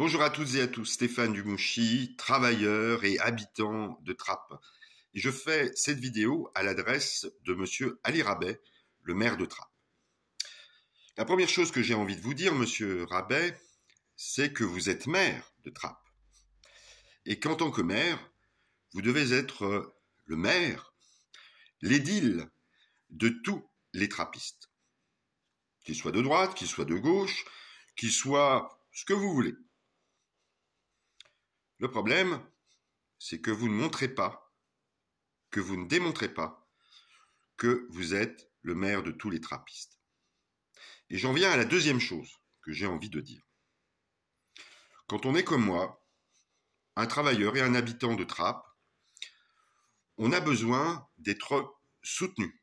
Bonjour à toutes et à tous, Stéphane Dumouchy, travailleur et habitant de Trappes. Et je fais cette vidéo à l'adresse de Monsieur Ali Rabet, le maire de Trappes. La première chose que j'ai envie de vous dire, Monsieur Rabet, c'est que vous êtes maire de Trappes. Et qu'en tant que maire, vous devez être le maire, l'édile de tous les trappistes. Qu'ils soient de droite, qu'ils soient de gauche, qu'ils soient ce que vous voulez. Le problème, c'est que vous ne montrez pas, que vous ne démontrez pas que vous êtes le maire de tous les trappistes. Et j'en viens à la deuxième chose que j'ai envie de dire. Quand on est comme moi, un travailleur et un habitant de Trappes, on a besoin d'être soutenu.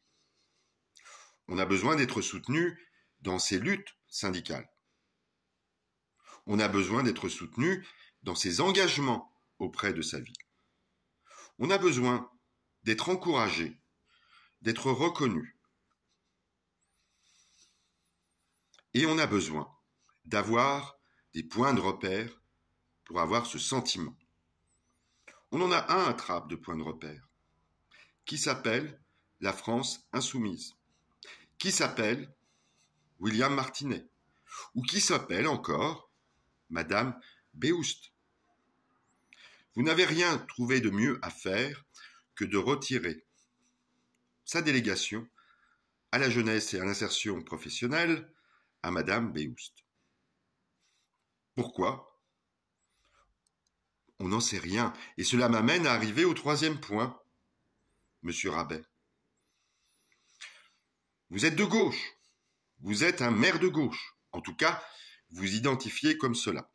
On a besoin d'être soutenu dans ses luttes syndicales. On a besoin d'être soutenu dans ses engagements auprès de sa ville. On a besoin d'être encouragé, d'être reconnu. Et on a besoin d'avoir des points de repère pour avoir ce sentiment. On en a un à Trappes de points de repère, qui s'appelle la France insoumise, qui s'appelle William Martinet, ou qui s'appelle encore Madame Béoust. Vous n'avez rien trouvé de mieux à faire que de retirer sa délégation à la jeunesse et à l'insertion professionnelle à Madame Béoust. Pourquoi ? On n'en sait rien. Et cela m'amène à arriver au troisième point, Monsieur Rabet. Vous êtes de gauche. Vous êtes un maire de gauche. En tout cas, vous identifiez comme cela.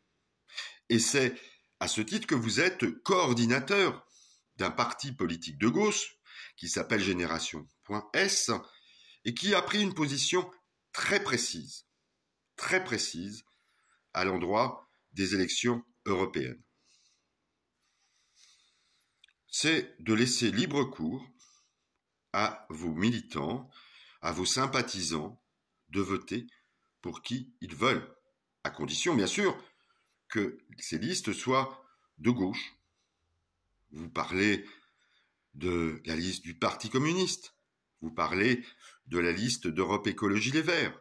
Et c'est à ce titre que vous êtes coordinateur d'un parti politique de gauche qui s'appelle Génération.S et qui a pris une position très précise à l'endroit des élections européennes. C'est de laisser libre cours à vos militants, à vos sympathisants de voter pour qui ils veulent, à condition bien sûr que ces listes soient de gauche. Vous parlez de la liste du Parti communiste, vous parlez de la liste d'Europe Écologie Les Verts,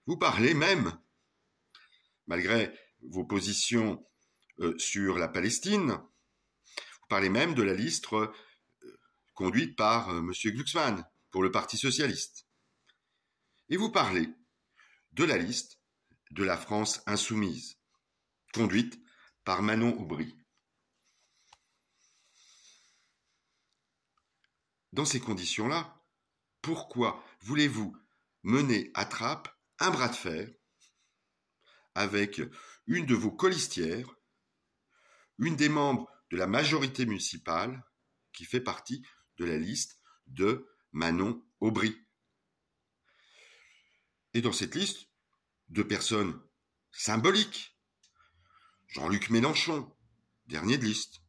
vous parlez même, malgré vos positions sur la Palestine, vous parlez même de la liste conduite par M. Glucksmann pour le Parti socialiste. Et vous parlez de la liste de la France insoumise, conduite par Manon Aubry. Dans ces conditions-là, pourquoi voulez-vous mener à Trappes un bras de fer avec une de vos colistières, une des membres de la majorité municipale qui fait partie de la liste de Manon Aubry? Et dans cette liste, deux personnes symboliques. Jean-Luc Mélenchon, dernier de liste.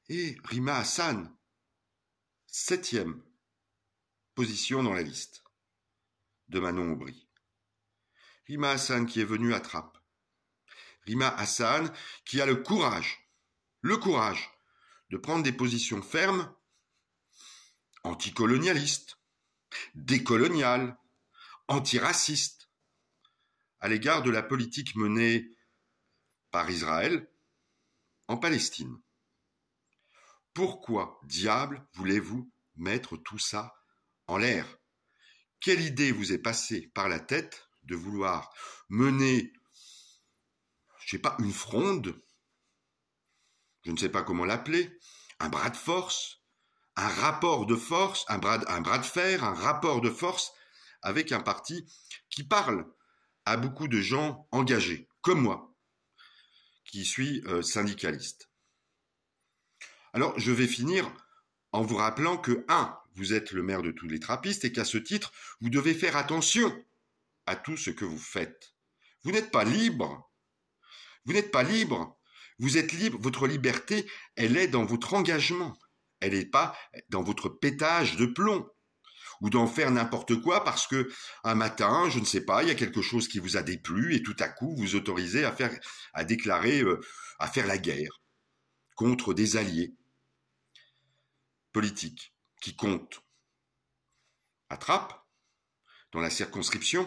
Et Rima Hassan, 7e position dans la liste de Manon Aubry. Rima Hassan qui est venue à Trappes. Rima Hassan qui a le courage de prendre des positions fermes, anticolonialistes, décoloniales, antiracistes, à l'égard de la politique menée par Israël en Palestine. Pourquoi diable voulez-vous mettre tout ça en l'air? Quelle idée vous est passée par la tête de vouloir mener, je ne sais pas, une fronde, je ne sais pas comment l'appeler, un bras de force, un rapport de force, un bras de fer, un rapport de force avec un parti qui parle à beaucoup de gens engagés, comme moi, qui suis syndicaliste. Alors, je vais finir en vous rappelant que, vous êtes le maire de tous les trappistes et qu'à ce titre, vous devez faire attention à tout ce que vous faites. Vous n'êtes pas libre. Vous n'êtes pas libre. Vous êtes libre. Votre liberté, elle est dans votre engagement. Elle n'est pas dans votre pétage de plomb ou d'en faire n'importe quoi parce que un matin, je ne sais pas, il y a quelque chose qui vous a déplu et tout à coup vous autorisez à déclarer, à faire la guerre contre des alliés politiques qui comptent à Trappes, dans la circonscription,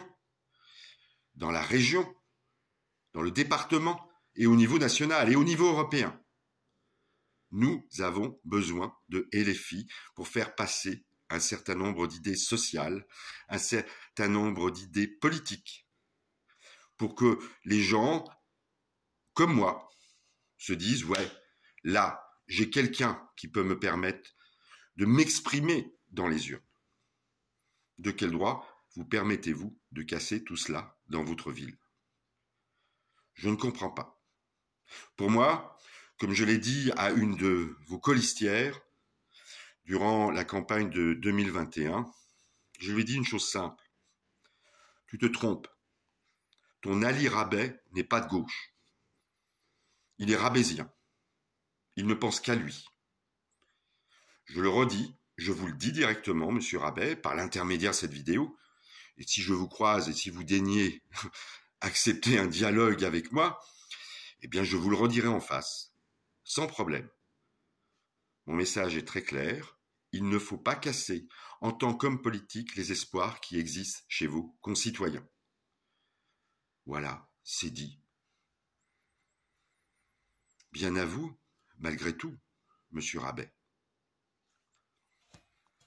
dans la région, dans le département et au niveau national et au niveau européen. Nous avons besoin de LFI pour faire passer un certain nombre d'idées sociales, un certain nombre d'idées politiques, pour que les gens, comme moi, se disent, ouais, là, j'ai quelqu'un qui peut me permettre de m'exprimer dans les urnes. De quel droit vous permettez-vous de casser tout cela dans votre ville? Je ne comprends pas. Pour moi, comme je l'ai dit à une de vos colistières durant la campagne de 2021, je lui ai dit une chose simple. Tu te trompes. Ton Ali Rabet n'est pas de gauche. Il est rabésien. Il ne pense qu'à lui. Je le redis, je vous le dis directement, monsieur Rabet, par l'intermédiaire de cette vidéo, et si je vous croise et si vous daignez accepter un dialogue avec moi, eh bien je vous le redirai en face, sans problème. Mon message est très clair, il ne faut pas casser, en tant qu'homme politique, les espoirs qui existent chez vos concitoyens. Voilà, c'est dit. Bien à vous, malgré tout, monsieur Rabet.